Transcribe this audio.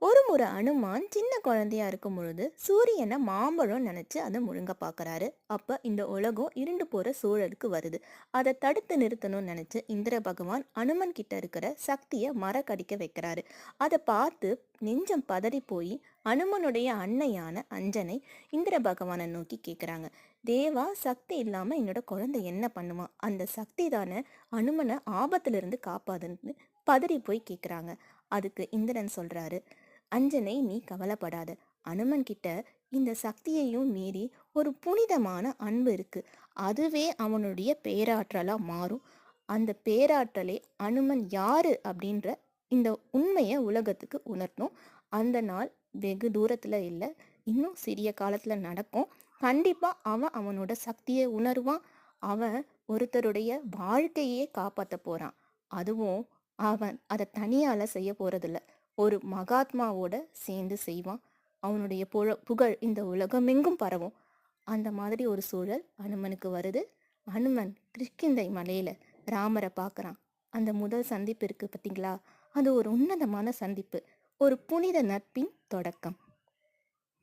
ஒரு முறை அனுமான் சின்ன குழந்தையா இருக்கும் பொழுது சூரியனை மாம்பழம் நினைச்சு அதை முழுங்க பார்க்கறாரு. அப்ப இந்த உலகம் இருண்டு போற சூழலுக்கு வருது. அதை தடுத்து நிறுத்தணும்னு நினைச்சு இந்திர பகவான் அனுமன் கிட்ட இருக்கிற சக்தியை மறக்கடிக்க வைக்கிறாரு. அதை பார்த்து நெஞ்சம் பதறி போய் அனுமனுடைய அன்னையான அஞ்சனை இந்திர பகவானை நோக்கி கேட்குறாங்க. தேவா, சக்தி இல்லாம என்னோட குழந்தை என்ன பண்ணுவான்? அந்த சக்தி தானே அனுமனை ஆபத்துல இருந்து காப்பாதுன்னு பதறி போய் கேட்குறாங்க. அதுக்கு இந்திரன் சொல்றாரு, அஞ்சனை, நீ கவலைப்படாத. அனுமன் கிட்ட இந்த சக்தியையும் மீறி ஒரு புனிதமான அன்பு இருக்கு. அதுவே அவனுடைய பேராற்றலா மாறும். அந்த பேராற்றலே அனுமன் யாரு அப்படின்ற இந்த உண்மையை உலகத்துக்கு உணர்த்தும். அந்த நாள் வெகு தூரத்துல இல்லை, இன்னும் சிறிய காலத்துல நடக்கும். கண்டிப்பா அவன் அவனோட சக்தியை உணர்வான். அவன் ஒருத்தருடைய வாழ்க்கையே காப்பாத்த போறான். அதுவும் அவன் அதை தனியால செய்ய போறதில்ல, ஒரு மகாத்மாவோட சேர்ந்து செய்வான். அவனுடைய புகழ் இந்த உலகமெங்கும் பரவும். அந்த மாதிரி ஒரு சூழல் அனுமனுக்கு வருது. அனுமன் கிஷ்கிந்தை மலையில ராமரை பார்க்கறான். அந்த முதல் சந்திப்பு இருக்கு பார்த்தீங்களா? அது ஒரு உன்னதமான சந்திப்பு, ஒரு புனித நட்பின் தொடக்கம்.